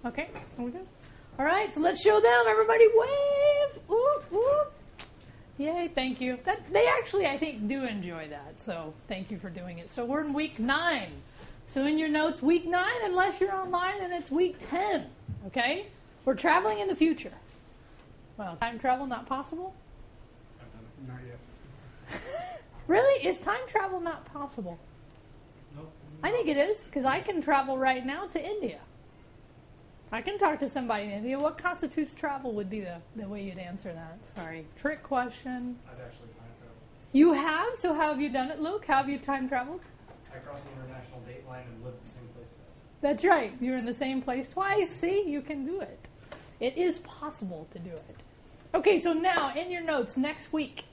Okay, are we good? All right, so let's show them. Everybody wave. Whoop, whoop. Yay, thank you. They actually, I think, do enjoy that, so thank you for doing it. So we're in week 9. So in your notes, week 9, unless you're online, and it's week 10, okay? We're traveling in the future. Well, time travel not possible? Not yet. Really? Is time travel not possible? Nope. I think it is, because I can travel right now to India. I can talk to somebody in India. What constitutes travel would be the way you'd answer that. Sorry. Trick question. I've actually time traveled. You have? So how have you done it, Luke? How have you time traveled? I crossed the international date line and lived the same place twice. That's right. You're in the same place twice. See? You can do it. It is possible to do it. Okay, so now in your notes, next week,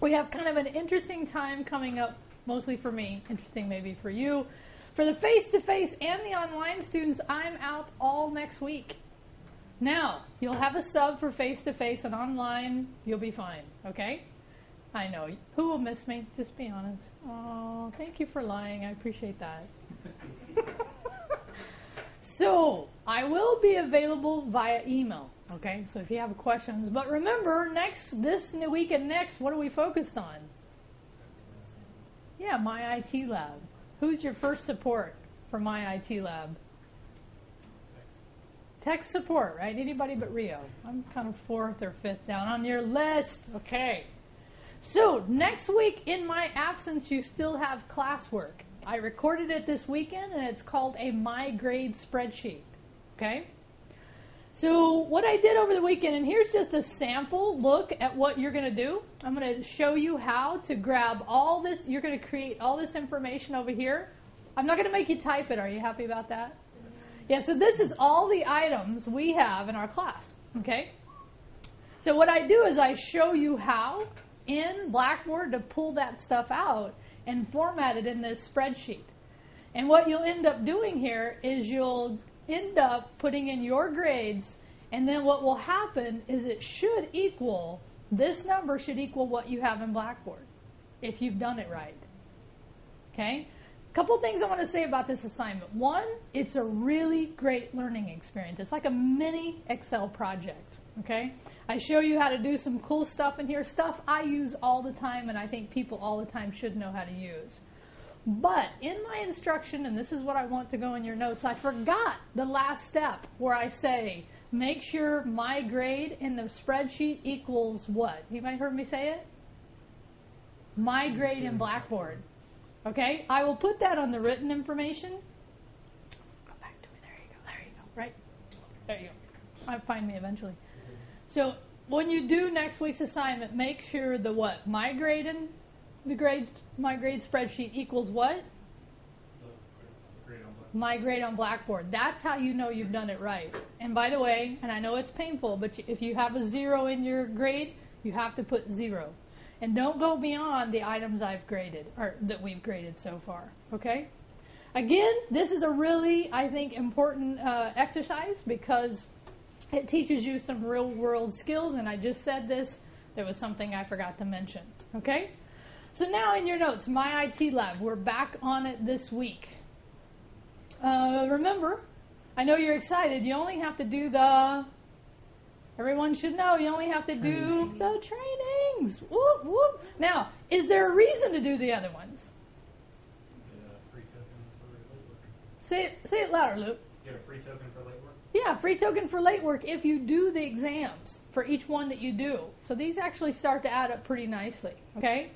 we have kind of an interesting time coming up, mostly for me, interesting maybe for you. For the face-to-face and the online students, I'm out all next week. Now, you'll have a sub for face-to-face and online, you'll be fine, okay? I know. Who will miss me? Just be honest. Oh, thank you for lying. I appreciate that. So, I will be available via email, okay? So if you have questions. But remember, this week and next, what are we focused on? Yeah, My IT Lab. Who's your first support for My IT Lab? Tech support, right? Anybody but Rio. I'm kind of 4th or 5th down on your list. Okay. So, next week, in my absence, you still have classwork. I recorded it this weekend, and it's called a My Grade spreadsheet. Okay? So, what I did over the weekend, and here's just a sample look at what you're going to do. I'm going to show you how to grab all this. You're going to create all this information over here. I'm not going to make you type it. Are you happy about that? Yeah, so this is all the items we have in our class. Okay? So, what I do is I show you how in Blackboard to pull that stuff out and format it in this spreadsheet. And what you'll end up doing here is you'll end up putting in your grades, and then what will happen is it should equal, this number should equal what you have in Blackboard, if you've done it right. Okay? A couple things I want to say about this assignment. One, it's a really great learning experience. It's like a mini Excel project. Okay? I show you how to do some cool stuff in here, stuff I use all the time and I think people all the time should know how to use. But in my instruction, and this is what I want to go in your notes, I forgot the last step where I say, make sure my grade in the spreadsheet equals what? You might have heard me say it? My grade in Blackboard. Okay? I will put that on the written information. Go back to me. There you go. There you go. Right? There you go. I'll find me eventually. So when you do next week's assignment, make sure the what? My grade in the grade, my grade spreadsheet equals what? My grade on Blackboard. That's how you know you've done it right. And by the way, and I know it's painful, but if you have a 0 in your grade, you have to put 0. And don't go beyond the items I've graded, or that we've graded so far. Okay? Again, this is a really, I think, important exercise because it teaches you some real-world skills, and I just said this. There was something I forgot to mention. Okay? So now in your notes, My IT Lab. We're back on it this week. Remember, I know you're excited. You only have to do everyone should know, you only have to do the trainings. Whoop, whoop. Now, is there a reason to do the other ones? Free token for late work. Say it louder, Luke. Get a free token for late work? Yeah, free token for late work if you do the exams for each one that you do. So these actually start to add up pretty nicely, okay?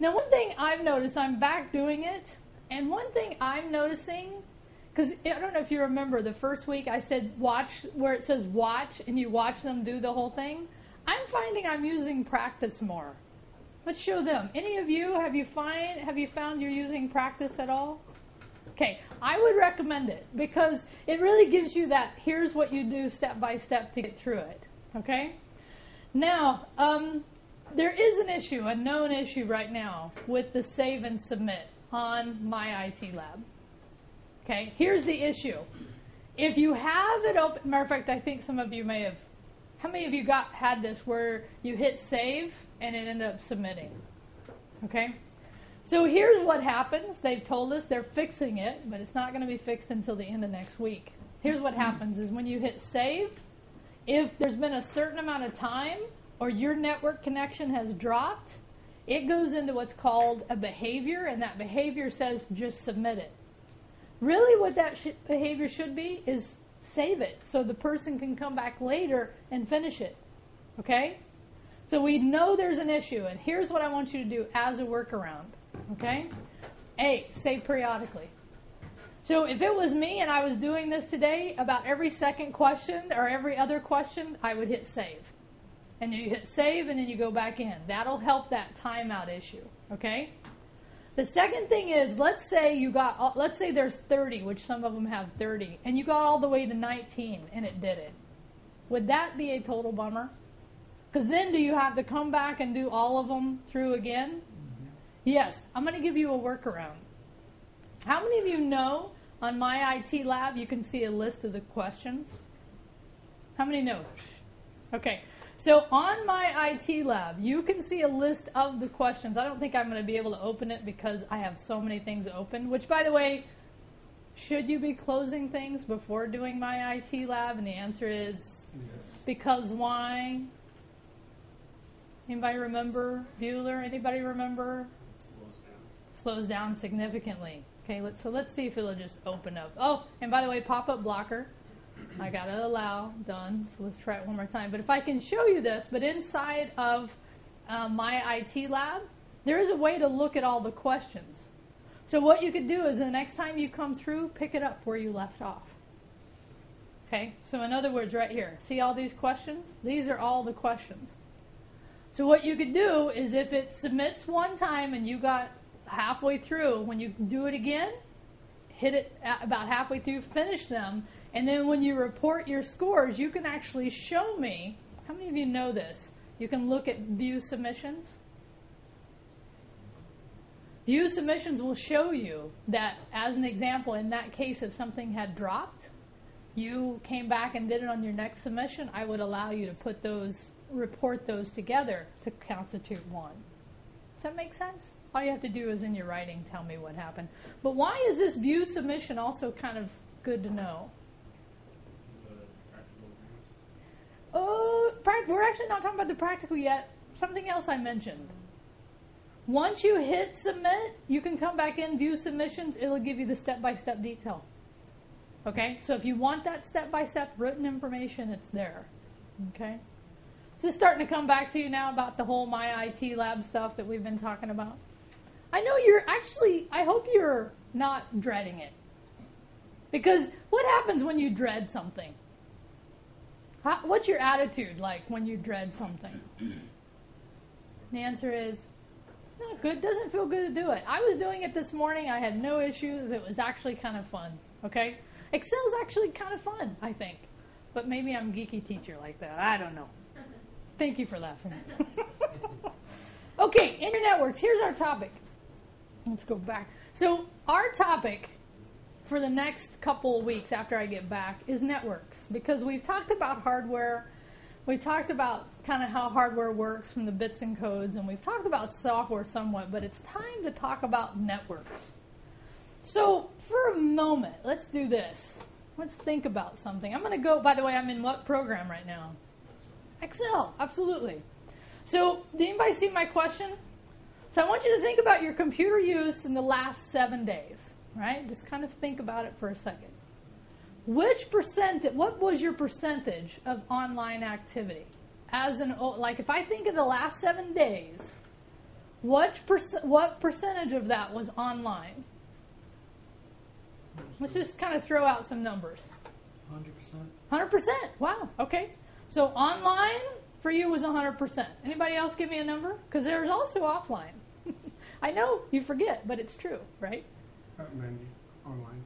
Now, one thing I've noticed, I'm back doing it, and one thing I'm noticing, because I don't know if you remember the first week I said watch, where it says watch, and you watch them do the whole thing. I'm finding I'm using practice more. Let's show them. Any of you, have you found you're using practice at all? Okay, I would recommend it because it really gives you that, here's what you do step by step to get through it, okay? Now, there is an issue, a known issue right now with the save and submit on My IT Lab. Okay, here's the issue. If you have it open, matter of fact, I think some of you may have, how many of you had this where you hit save and it ended up submitting? Okay? So here's what happens. They've told us they're fixing it, but it's not going to be fixed until the end of next week. here's what happens is when you hit save, if there's been a certain amount of time or your network connection has dropped, it goes into what's called a behavior, and that behavior says just submit it. Really what that behavior should be is save it so the person can come back later and finish it. Okay? So we know there's an issue, and here's what I want you to do as a workaround. Okay? A, save periodically. So if it was me and I was doing this today, about every second question or every other question, I would hit save. And you hit save and then you go back in. That'll help that timeout issue. Okay? The second thing is, let's say there's 30, which some of them have 30, and you got all the way to 19 and it did it. Would that be a total bummer? Because then do you have to come back and do all of them through again? Mm-hmm. Yes. I'm going to give you a workaround. How many of you know on My IT Lab you can see a list of the questions? How many know? Okay. So on My IT Lab, you can see a list of the questions. I don't think I'm going to be able to open it because I have so many things open, which, by the way, should you be closing things before doing My IT Lab? And the answer is yes. Because why? Anybody remember? Bueller? Anybody remember? It slows down. Slows down significantly. Okay, let's see if it'll just open up. Oh, and by the way, pop-up blocker. I got to allow, done. So let's try it one more time. But if I can show you this, but inside of My IT Lab, there is a way to look at all the questions. So what you could do is the next time you come through, pick it up where you left off. Okay, so in other words, right here, see all these questions? These are all the questions. So what you could do is if it submits one time and you got halfway through, when you do it again, hit it about halfway through, finish them, and then when you report your scores, you can actually show me, how many of you know this? You can look at view submissions. View submissions will show you that, as an example, in that case, if something had dropped, you came back and did it on your next submission, I would allow you to put those, report those together to constitute one. Does that make sense? All you have to do is in your writing tell me what happened. But why is this view submission also kind of good to know? We're actually not talking about the practical yet. Something else I mentioned. Once you hit submit, you can come back in, view submissions. It'll give you the step-by-step detail. Okay? So if you want that step-by-step written information, it's there. Okay? This is starting to come back to you now about the whole My IT Lab stuff that we've been talking about. I know I hope you're not dreading it. Because what happens when you dread something? What's your attitude like when you dread something? The answer is, not good. Doesn't feel good to do it. I was doing it this morning. I had no issues. It was actually kind of fun. Okay? Excel's actually kind of fun, I think. But maybe I'm a geeky teacher like that. I don't know. Thank you for laughing. Okay, in your networks, here's our topic. Let's go back. So our topic for the next couple of weeks after I get back is networks, because we've talked about hardware. We've talked about kind of how hardware works from the bits and codes, and we've talked about software somewhat, but it's time to talk about networks. So for a moment, let's do this. Let's think about something. I'm going to go, by the way, I'm in what program right now? Excel, absolutely. So did anybody see my question? So I want you to think about your computer use in the last 7 days, right? Just kind of think about it for a second. What was your percentage of online activity? Like if I think of the last 7 days, what percentage of that was online? Let's just kind of throw out some numbers. 100%. 100%. Wow. Okay. So online for you was 100%. Anybody else give me a number? Because there's also offline. I know you forget, but it's true, right? 90 online.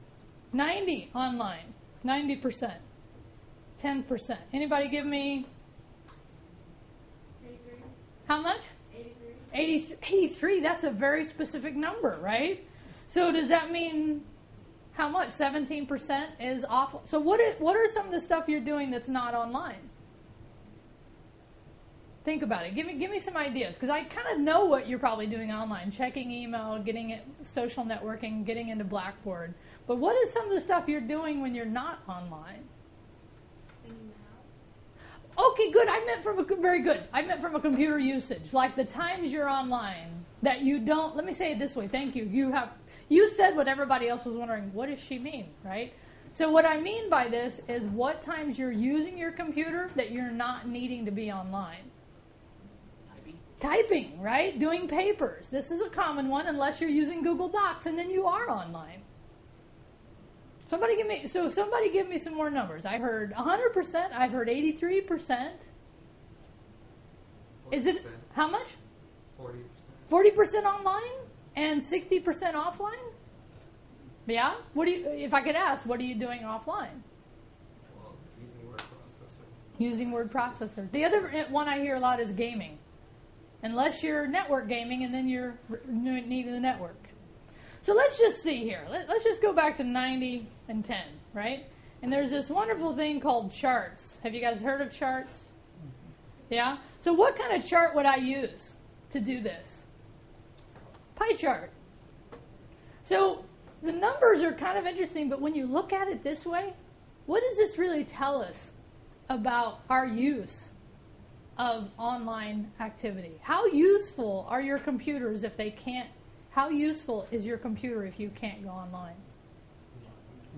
90 online. 90%. 10%. Anybody give me? 83. How much? 83. 83. That's a very specific number, right? So does that mean how much? 17% is off. So what are some of the stuff you're doing that's not online? Think about it. Give me some ideas, because I kind of know what you're probably doing online. Checking email, getting it, social networking, getting into Blackboard. But what is some of the stuff you're doing when you're not online? Cleaning the house. Okay, good. Very good. I meant from a computer usage, like the times you're online that you don't. Let me say it this way. Thank you. You said what everybody else was wondering. What does she mean, right? So what I mean by this is what times you're using your computer that you're not needing to be online. Typing, right? Doing papers. This is a common one unless you're using Google Docs and then you are online. Somebody give me some more numbers. I heard 100%. I've heard 83%. Is it how much? 40%. 40% online and 60% offline? Yeah? If I could ask, what are you doing offline? Well, using word processor. Using word processor. The other one I hear a lot is gaming. Unless you're network gaming and then you're needing the network. So let's just see here. Let's just go back to 90 and 10, right? And there's this wonderful thing called charts. Have you guys heard of charts? Yeah? So what kind of chart would I use to do this? Pie chart. So the numbers are kind of interesting, but when you look at it this way, what does this really tell us about our use of online activity? How useful are your computers if they can't? How useful is your computer if you can't go online?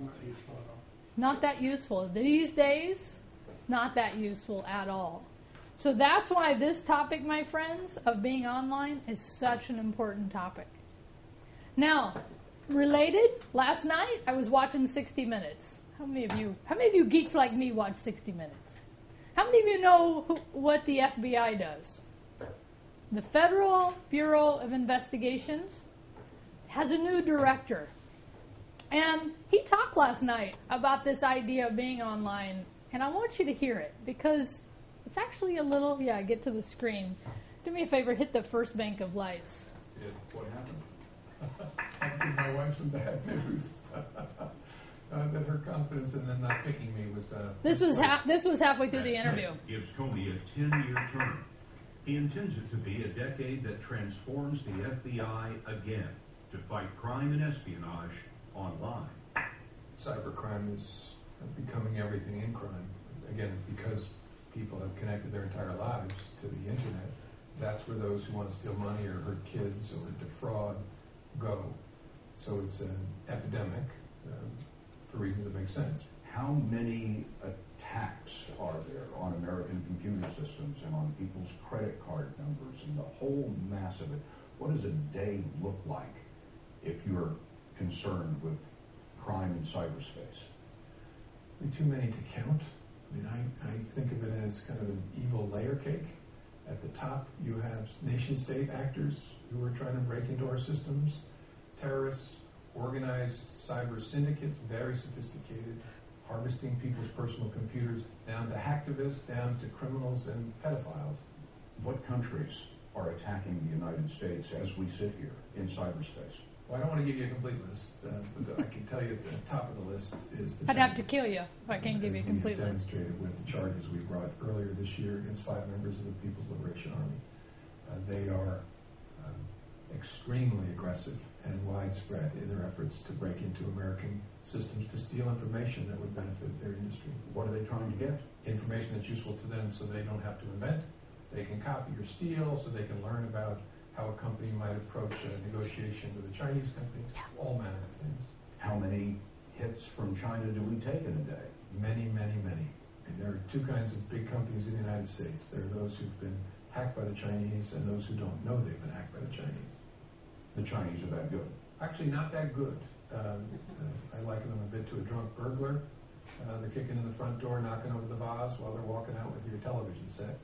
Not useful at all. Not that useful. These days, not that useful at all. So that's why this topic, my friends, of being online is such an important topic. Now, related, last night I was watching 60 Minutes. How many of you geeks like me watch 60 Minutes? How many of you know what the FBI does? The Federal Bureau of Investigations has a new director. And he talked last night about this idea of being online. And I want you to hear it because it's actually a little, get to the screen. Do me a favor, hit the first bank of lights. Yeah, what happened? I think my wife's some bad news. That her confidence in them not picking me was... This was halfway through the interview. Gives Comey a 10-year term. He intends it to be a decade that transforms the FBI again to fight crime and espionage online. Cybercrime is becoming everything in crime. Again, because people have connected their entire lives to the internet, that's where those who want to steal money or hurt kids or defraud go. So it's an epidemic for reasons that make sense. How many attacks are there on American computer systems and on people's credit card numbers and the whole mass of it? What does a day look like if you're concerned with crime in cyberspace? Too many to count. I mean, I think of it as kind of an evil layer cake. At the top, you have nation-state actors who are trying to break into our systems, terrorists, organized cyber syndicates, very sophisticated, harvesting people's personal computers, down to hacktivists, down to criminals and pedophiles. What countries are attacking the United States as we sit here in cyberspace? Well, I don't want to give you a complete list, but I can tell you at the top of the list is the I'd have to kill you if I can't give you a complete we have list. demonstrated with the charges we brought earlier this year against 5 members of the People's Liberation Army. They are extremely aggressive and widespread in their efforts to break into American systems to steal information that would benefit their industry. What are they trying to get? Information that's useful to them so they don't have to invent. They can copy or steal so they can learn about how a company might approach a negotiation with a Chinese company, all manner of things. How many hits from China do we take in a day? Many, many, many. And there are two kinds of big companies in the United States. There are those who've been hacked by the Chinese and those who don't know they've been hacked by the Chinese. The Chinese are that good. Actually, not that good. I liken them a bit to a drunk burglar. They're kicking in the front door, knocking over the vase while they're walking out with your television set.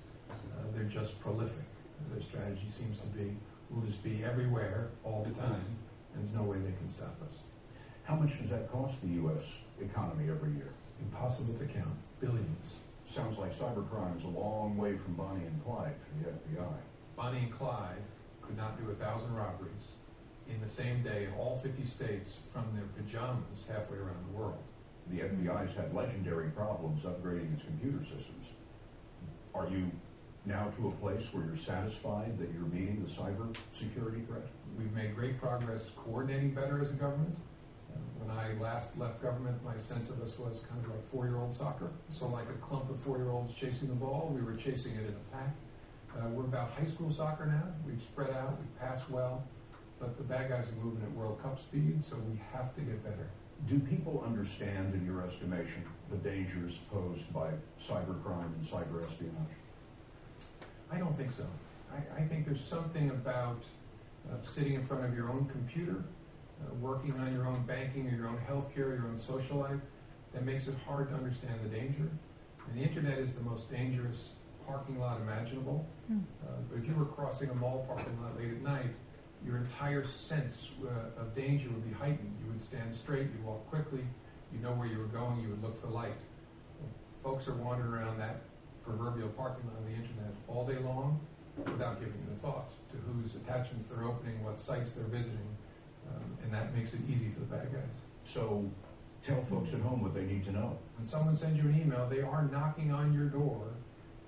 They're just prolific. Their strategy seems to be, we'll just be everywhere all the time, and there's no way they can stop us. How much does that cost the U.S. economy every year? Impossible to count. Billions. Sounds like cybercrime is a long way from Bonnie and Clyde for the FBI. Bonnie and Clyde could not do 1,000 robberies in the same day in all 50 states from their pajamas halfway around the world. The FBI's had legendary problems upgrading its computer systems. Are you now to a place where you're satisfied that you're meeting the cyber security threat? We've made great progress coordinating better as a government. When I last left government, my sense of us was kind of like 4-year-old soccer. So like a clump of 4-year-olds chasing the ball, we were chasing it in a pack. We're about high school soccer now. We've spread out, we pass well, but the bad guys are moving at World Cup speed, so we have to get better. Do people understand, in your estimation, the dangers posed by cybercrime and cyber espionage? I don't think so. I think there's something about sitting in front of your own computer, working on your own banking or your own healthcare, your own social life, that makes it hard to understand the danger. And the internet is the most dangerous parking lot imaginable. But if you were crossing a mall parking lot late at night, your entire sense of danger would be heightened. You would stand straight, you'd walk quickly, you know where you were going, you would look for light. Folks are wandering around that proverbial parking lot on the internet all day long without giving it a thought to whose attachments they're opening, what sites they're visiting, and that makes it easy for the bad guys. So tell folks at home what they need to know. When someone sends you an email, they are knocking on your door,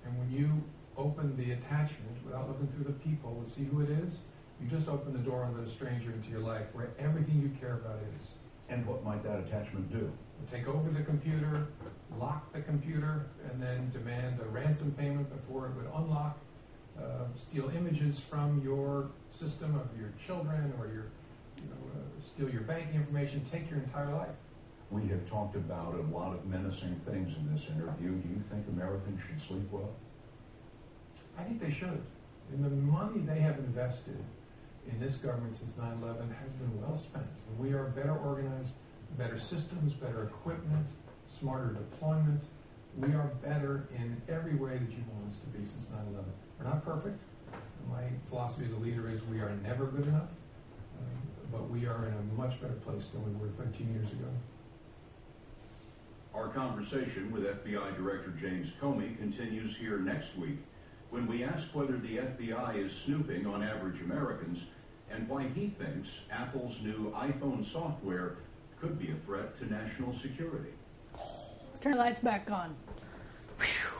and when you open the attachment without looking through the people to see who it is, you just open the door and let a stranger into your life where everything you care about is. And what might that attachment do? Take over the computer, lock the computer, and then demand a ransom payment before it would unlock, steal images from your system of your children, or steal your banking information, take your entire life. We have talked about a lot of menacing things in this interview. Do you think Americans should sleep well? I think they should. And the money they have invested in this government since 9/11 has been well spent. And we are better organized, better systems, better equipment, smarter deployment. We are better in every way that you want us to be since 9/11. We're not perfect. My philosophy as a leader is we are never good enough, but we are in a much better place than we were 13 years ago. Our conversation with FBI Director James Comey continues here next week, when we ask whether the FBI is snooping on average Americans and why he thinks Apple's new iPhone software could be a threat to national security. Turn the lights back on. Whew.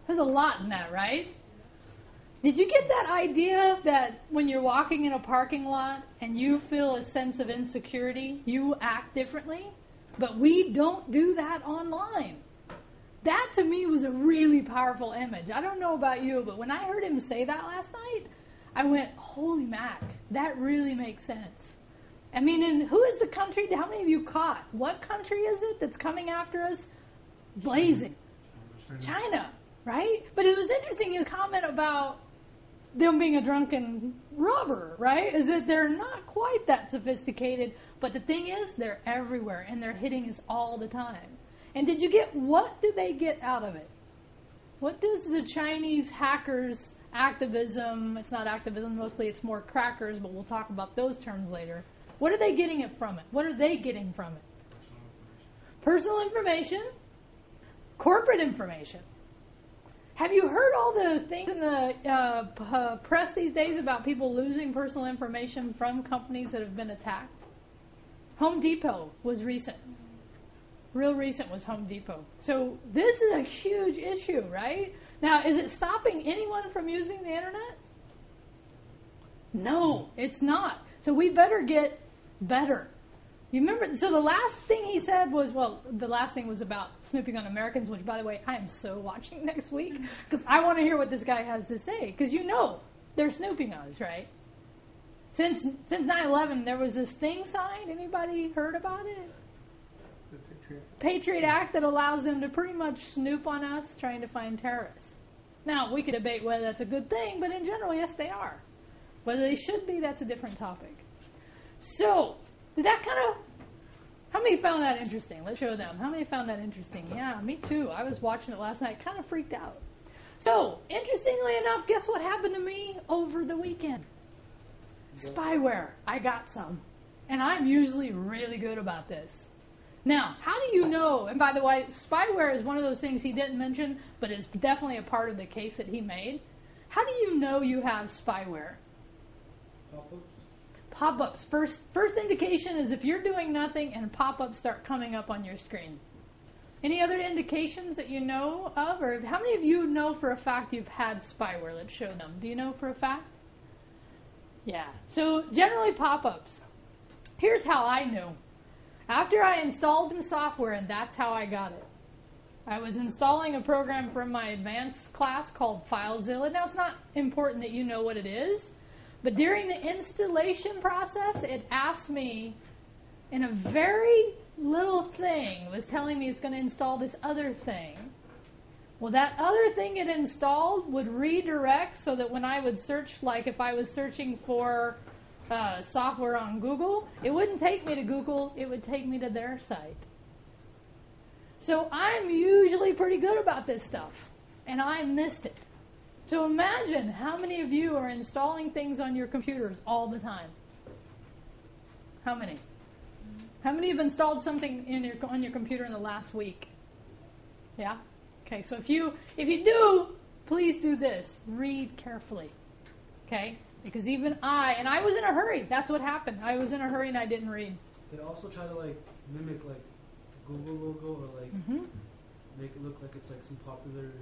There's a lot in that, right? Did you get that idea that when you're walking in a parking lot and you feel a sense of insecurity, you act differently? But we don't do that online. That to me was a really powerful image. I don't know about you, but when I heard him say that last night, I went, holy mac, that really makes sense. I mean, and who is the country? How many of you caught? What country is it that's coming after us? Blazing. China, right? But it was interesting, his comment about them being a drunken robber, right? Is that they're not quite that sophisticated, but the thing is, they're everywhere, and they're hitting us all the time. And did you get, what do they get out of it? What does the Chinese hackers activism, it's not activism, mostly it's more crackers, but we'll talk about those terms later. What are they getting it from it? What are they getting from it? Personal information, corporate information. Have you heard all the things in the press these days about people losing personal information from companies that have been attacked? Home Depot was recent. Real recent was Home Depot. So this is a huge issue, right? Now, is it stopping anyone from using the internet? No, it's not. So we better get better. You remember, so the last thing he said was, well, the last thing was about snooping on Americans, which, by the way, I am so watching next week because I want to hear what this guy has to say. Because you know they're snooping on us, right? Since 9/11, there was this thing signed. Anybody heard about it? The Patriot Act that allows them to pretty much snoop on us trying to find terrorists. Now, we could debate whether that's a good thing, but in general, yes, they are. Whether they should be, that's a different topic. So, did that kind of... How many found that interesting? Let's show them. How many found that interesting? Yeah, me too. I was watching it last night, kind of freaked out. So, interestingly enough, guess what happened to me over the weekend? Spyware. I got some. And I'm usually really good about this. Now, how do you know? And by the way, spyware is one of those things he didn't mention, but is definitely a part of the case that he made. How do you know you have spyware? Pop-ups. First indication is if you're doing nothing and pop-ups start coming up on your screen. Any other indications that you know of? Or how many of you know for a fact you've had spyware? Let's show them. Do you know for a fact? Yeah. So generally pop-ups. Here's how I knew. After I installed some software, and that's how I got it. I was installing a program from my advanced class called FileZilla. Now, it's not important that you know what it is, but during the installation process, it asked me in a very little thing, it was telling me it's going to install this other thing. Well, that other thing it installed would redirect so that when I would search, like if I was searching for software on Google, it wouldn't take me to Google, it would take me to their site. So I'm usually pretty good about this stuff, and I missed it. So imagine how many of you are installing things on your computers all the time. How many? How many have installed something on your computer in the last week? Yeah? Okay, so if you do, please do this. Read carefully. Okay? Because even I was in a hurry. That's what happened. I was in a hurry and I didn't read. They also try to mimic Google logo or make it look like it's some popular.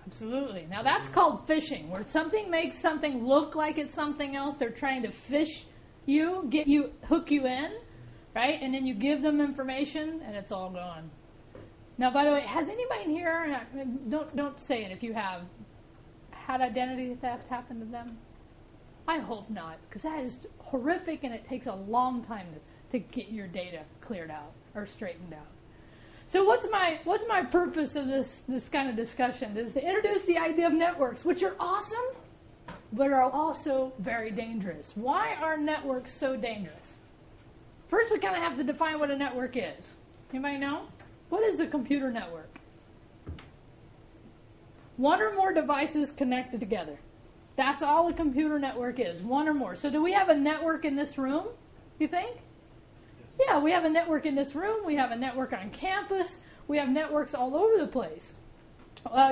Absolutely. Now that's called phishing, where something makes something look like it's something else. They're trying to fish you, hook you in, right? And then you give them information, and it's all gone. Now, by the way, has anybody in here? Don't say it if you have had identity theft happen to them. I hope not, because that is horrific, and it takes a long time to get your data cleared out or straightened out. So what's my purpose of this kind of discussion? Is to introduce the idea of networks, which are awesome, but are also very dangerous. Why are networks so dangerous? First, we kind of have to define what a network is. Anybody know? What is a computer network? One or more devices connected together. That's all a computer network is, one or more. So do we have a network in this room, you think? Yeah, we have a network in this room. We have a network on campus. We have networks all over the place.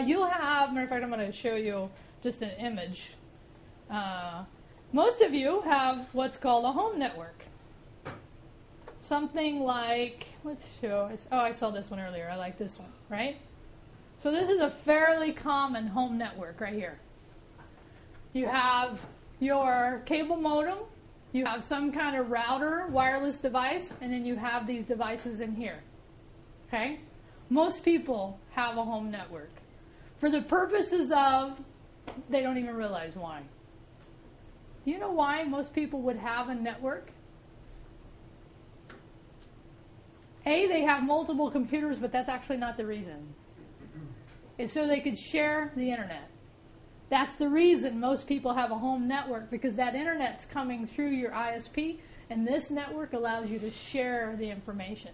You'll have, matter of fact, I'm going to show you just an image. Most of you have what's called a home network. Something like, let's show, I saw this one earlier. I like this one, right? So this is a fairly common home network right here. You have your cable modem, you have some kind of router, wireless device, and then you have these devices in here. Okay? Most people have a home network. For the purposes of, they don't even realize why. Do you know why most people would have a network? They have multiple computers, but that's actually not the reason. It's so they could share the internet. That's the reason most people have a home network, because that internet's coming through your ISP, and this network allows you to share the information.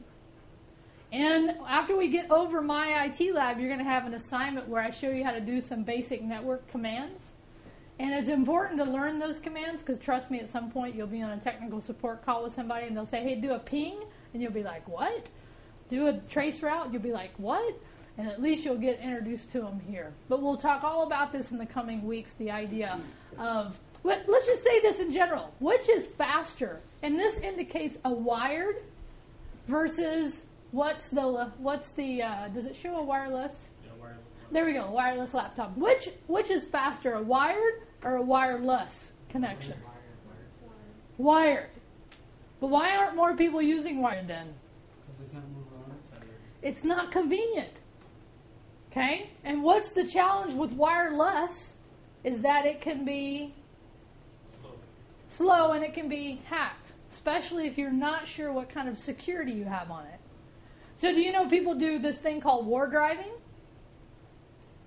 And after we get over my IT lab, you're going to have an assignment where I show you how to do some basic network commands. And it's important to learn those commands, because trust me, at some point you'll be on a technical support call with somebody, and they'll say, hey, do a ping, and you'll be like, what? Do a trace route, you'll be like, what? And at least you'll get introduced to them here. But we'll talk all about this in the coming weeks, the idea of, let's just say this in general. Which is faster? And this indicates a wired versus what's the does it show a wireless? Yeah, wireless. There we go, wireless laptop. Which is faster, a wired or a wireless connection? Wired. But why aren't more people using wired then? Because they can't move around. It's not convenient. Okay? And what's the challenge with wireless is that it can be slow and it can be hacked, especially if you're not sure what kind of security you have on it. So do you know people do this thing called war driving?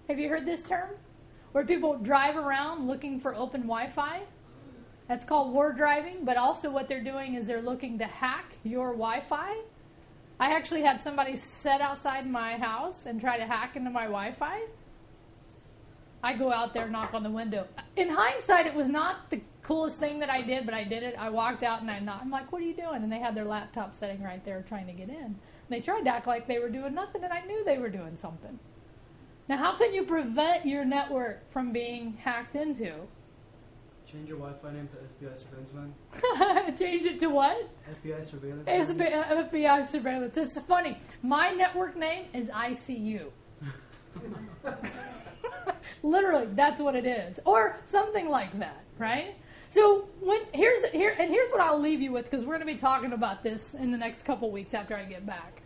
Have you heard this term? Where people drive around looking for open Wi-Fi. That's called war driving, but also what they're doing is they're looking to hack your Wi-Fi. I actually had somebody sit outside my house and try to hack into my Wi-Fi. I go out there, knock on the window. In hindsight, it was not the coolest thing that I did, but I did it. I walked out and I knocked. I'm like, what are you doing? And they had their laptop sitting right there trying to get in. And they tried to act like they were doing nothing, and I knew they were doing something. Now, how can you prevent your network from being hacked into? Change your Wi-Fi name to FBI Surveillance Man. Change it to what? FBI Surveillance. FBI Surveillance. It's funny. My network name is ICU. Literally, that's what it is. Or something like that, right? So here's what I'll leave you with, because we're going to be talking about this in the next couple weeks after I get back.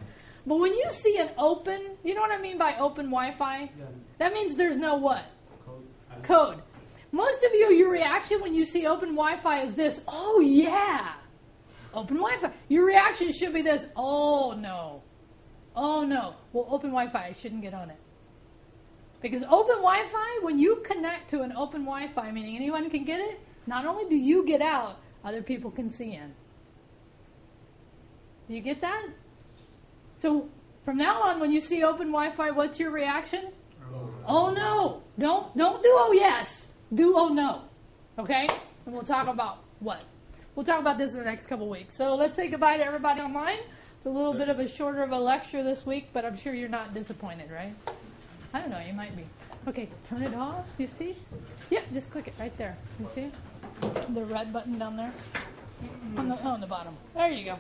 But when you see an open, you know what I mean by open Wi-Fi? Yeah. That means there's no what? Code. Code. Most of you, your reaction when you see open Wi-Fi is this: oh yeah, open Wi-Fi. Your reaction should be this: oh no, oh no. Well, open Wi-Fi, I shouldn't get on it. Because open Wi-Fi, when you connect to an open Wi-Fi, meaning anyone can get it, not only do you get out, other people can see in. Do you get that? So from now on, when you see open Wi-Fi, what's your reaction? Oh no! Don't do oh yes. Do oh no. Okay? And we'll talk about what? We'll talk about this in the next couple weeks. So let's say goodbye to everybody online. It's a little bit of a shorter of a lecture this week, but I'm sure you're not disappointed, right? I don't know, you might be. Okay, turn it off. You see? Yeah, just click it right there. You see? The red button down there? On the bottom. There you go.